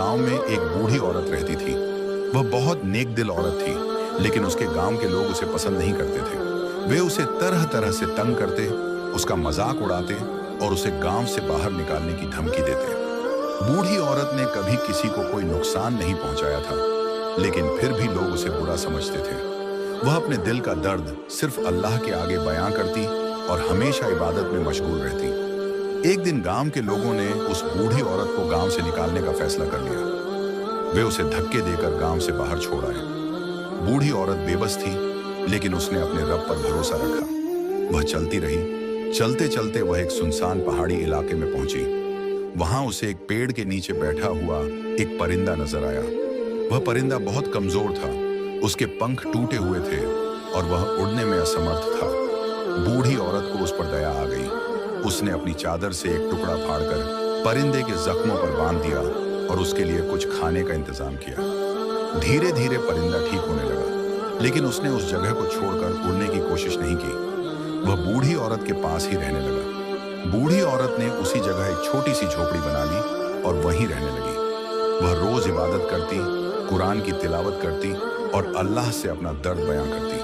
गांव में एक बूढ़ी औरत रहती थी। वह बहुत नेक दिल औरत थी, लेकिन उसके गांव के लोग उसे पसंद नहीं करते थे। वे उसे तरह तरह से तंग करते, उसका मजाक उड़ाते और उसे गांव से बाहर निकालने की धमकी देते। बूढ़ी औरत ने कभी किसी को कोई नुकसान नहीं पहुंचाया था, लेकिन फिर भी लोग उसे बुरा समझते थे। वह अपने दिल का दर्द सिर्फ अल्लाह के आगे बयां करती और हमेशा इबादत में मशगूल रहती। एक दिन गांव के लोगों ने उस बूढ़ी औरत को गांव से निकालने का फैसला कर लिया। वे उसे धक्के देकर गांव से बाहर छोड़ आए। बूढ़ी औरत बेबस थी, लेकिन उसने अपने रब पर भरोसा रखा। वह चलती रही। चलते चलते वह एक सुनसान पहाड़ी इलाके में पहुंची। वहां उसे एक पेड़ के नीचे बैठा हुआ एक परिंदा नजर आया। वह परिंदा बहुत कमजोर था, उसके पंख टूटे हुए थे और वह उड़ने में असमर्थ था। बूढ़ी औरत को उस पर दया आ गई। उसने अपनी चादर से एक टुकड़ा फाड़कर परिंदे के जख्मों पर बांध दिया और उसके लिए कुछ खाने का इंतजाम किया। धीरे धीरे परिंदा ठीक होने लगा, लेकिन उसने उस जगह को छोड़कर उड़ने की कोशिश नहीं की। वह बूढ़ी औरत के पास ही रहने लगा। बूढ़ी औरत ने उसी जगह एक छोटी सी झोपड़ी बना ली और वहीं रहने लगी। वह रोज इबादत करती, कुरान की तिलावत करती और अल्लाह से अपना दर्द बयां करती।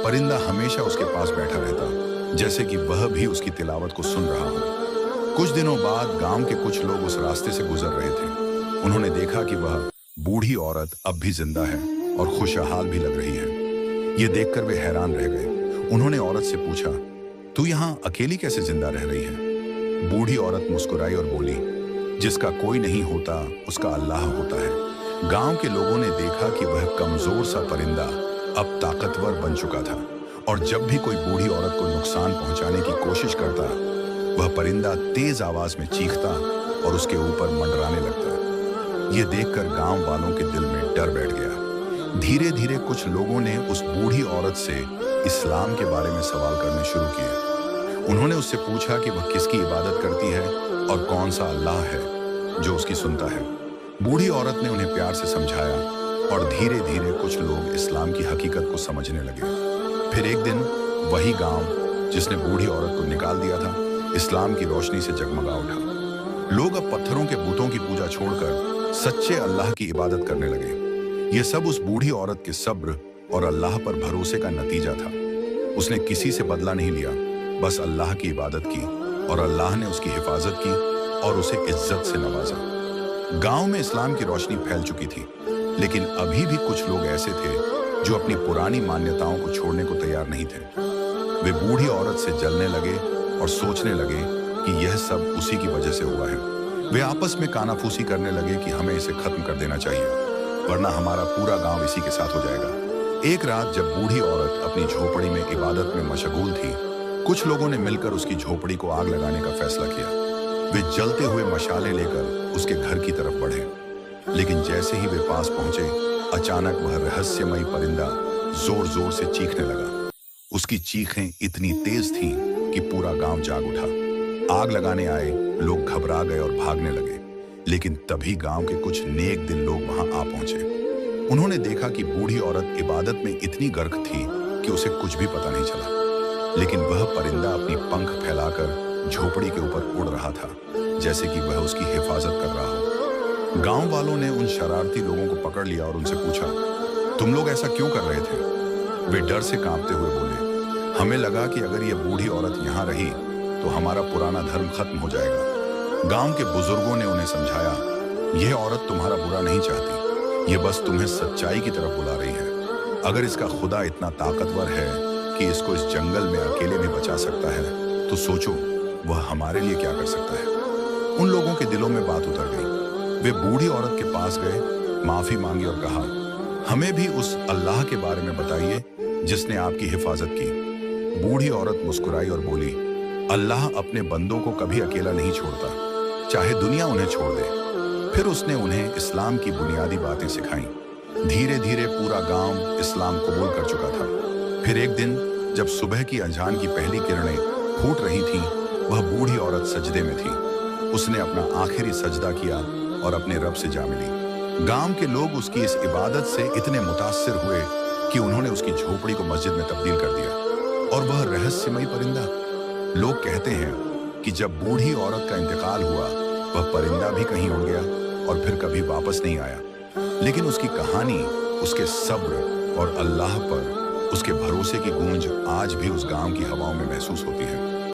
परिंदा हमेशा उसके पास बैठा रहता, जैसे कि वह भी उसकी तिलावत को सुन रहा हो। कुछ दिनों बाद गांव के कुछ लोग उस रास्ते से गुजर रहे थे। उन्होंने देखा कि वह बूढ़ी औरत अब भी जिंदा है और खुशहाल भी लग रही है। ये देखकर वे हैरान रह गए। उन्होंने औरत से पूछा, तू यहाँ अकेली कैसे जिंदा रह रही है? बूढ़ी औरत मुस्कुराई और बोली, जिसका कोई नहीं होता उसका अल्लाह होता है। गांव के लोगों ने देखा कि वह कमजोर सा परिंदा अब ताकतवर बन चुका था और जब भी कोई बूढ़ी औरत को नुकसान पहुंचाने की कोशिश करता, वह परिंदा तेज आवाज में चीखता और उसके ऊपर मंडराने लगता। यह देखकर गांव वालों के दिल में डर बैठ गया। धीरे धीरे कुछ लोगों ने उस बूढ़ी औरत से इस्लाम के बारे में सवाल करने शुरू किए। उन्होंने उससे पूछा कि वह किसकी इबादत करती है और कौन सा अल्लाह है जो उसकी सुनता है। बूढ़ी औरत ने उन्हें प्यार से समझाया और धीरे धीरे कुछ लोग इस्लाम की हकीकत को समझने लगे। फिर एक दिन वही गांव जिसने बूढ़ी औरत को निकाल दिया था, इस्लाम की रोशनी से जगमगा उठा। लोग अब पत्थरों के बुतों की पूजा छोड़कर सच्चे अल्लाह की इबादत करने लगे। यह सब उस बूढ़ी औरत के सब्र और अल्लाह पर भरोसे का नतीजा था। उसने किसी से बदला नहीं लिया, बस अल्लाह की इबादत की और अल्लाह ने उसकी हिफाजत की और उसे इज्जत से नवाजा। गांव में इस्लाम की रोशनी फैल चुकी थी, लेकिन अभी भी कुछ लोग ऐसे थे जो अपनी पुरानी मान्यताओं को छोड़ने को तैयार नहीं थे। वे बूढ़ी औरत से जलने लगे और सोचने लगे कि यह सब उसी की वजह से हुआ है। वे आपस में कानाफूसी करने लगे कि हमें इसे खत्म कर देना चाहिए, वरना हमारा पूरा गांव इसी के साथ हो जाएगा। एक रात जब बूढ़ी औरत अपनी झोपड़ी में इबादत में मशगूल थी, कुछ लोगों ने मिलकर उसकी झोपड़ी को आग लगाने का फैसला किया। वे जलते हुए मशाले लेकर उसके घर की तरफ बढ़े, लेकिन जैसे ही वे पास पहुंचे, अचानक वह रहस्यमयी परिंदा जोर जोर से चीखने लगा। उसकी चीखें इतनी तेज थीं कि पूरा गांव जाग उठा। आग लगाने आए लोग घबरा गए और भागने लगे, लेकिन तभी गांव के कुछ नेक दिल लोग वहां आ पहुंचे। उन्होंने देखा कि बूढ़ी औरत इबादत में इतनी गर्क थी कि उसे कुछ भी पता नहीं चला, लेकिन वह परिंदा अपनी पंख फैलाकर झोपड़ी के ऊपर उड़ रहा था, जैसे कि वह उसकी हिफाजत कर रहा हो। गांव वालों ने उन शरारती लोगों को पकड़ लिया और उनसे पूछा, तुम लोग ऐसा क्यों कर रहे थे? वे डर से कांपते हुए बोले, हमें लगा कि अगर यह बूढ़ी औरत यहाँ रही तो हमारा पुराना धर्म खत्म हो जाएगा। गांव के बुजुर्गों ने उन्हें समझाया, यह औरत तुम्हारा बुरा नहीं चाहती, ये बस तुम्हें सच्चाई की तरफ बुला रही है। अगर इसका खुदा इतना ताकतवर है कि इसको इस जंगल में अकेले में बचा सकता है, तो सोचो वह हमारे लिए क्या कर सकता है। उन लोगों के दिलों में बात उतर गई। वे बूढ़ी औरत के पास गए, माफी मांगी और कहा, हमें भी उस अल्लाह के बारे में बताइए जिसने आपकी हिफाजत की। बूढ़ी औरत मुस्कुराई और बोली, अल्लाह अपने बंदों को कभी अकेला नहीं छोड़ता, चाहे दुनिया उन्हें छोड़ दे। फिर उसने उन्हें इस्लाम की बुनियादी बातें सिखाईं। धीरे धीरे पूरा गांव इस्लाम कबूल कर चुका था। फिर एक दिन जब सुबह की अजान की पहली किरणें फूट रही थीं, वह बूढ़ी औरत सजदे में थी। उसने अपना आखिरी सजदा किया और अपने रब से जा मिली। गांव के लोग उसकी इस इबादत से इतने मुतासिर हुए कि उन्होंने उसकी झोपड़ी को मस्जिद में तब्दील कर दिया। और वह रहस्यमयी परिंदा, लोग कहते हैं कि जब बूढ़ी औरत का इंतकाल हुआ, वह परिंदा भी कहीं उड़ गया और फिर कभी वापस नहीं आया। लेकिन उसकी कहानी, उसके सब्र और अल्लाह पर उसके भरोसे की गूंज आज भी उस गांव की हवाओं में महसूस होती है।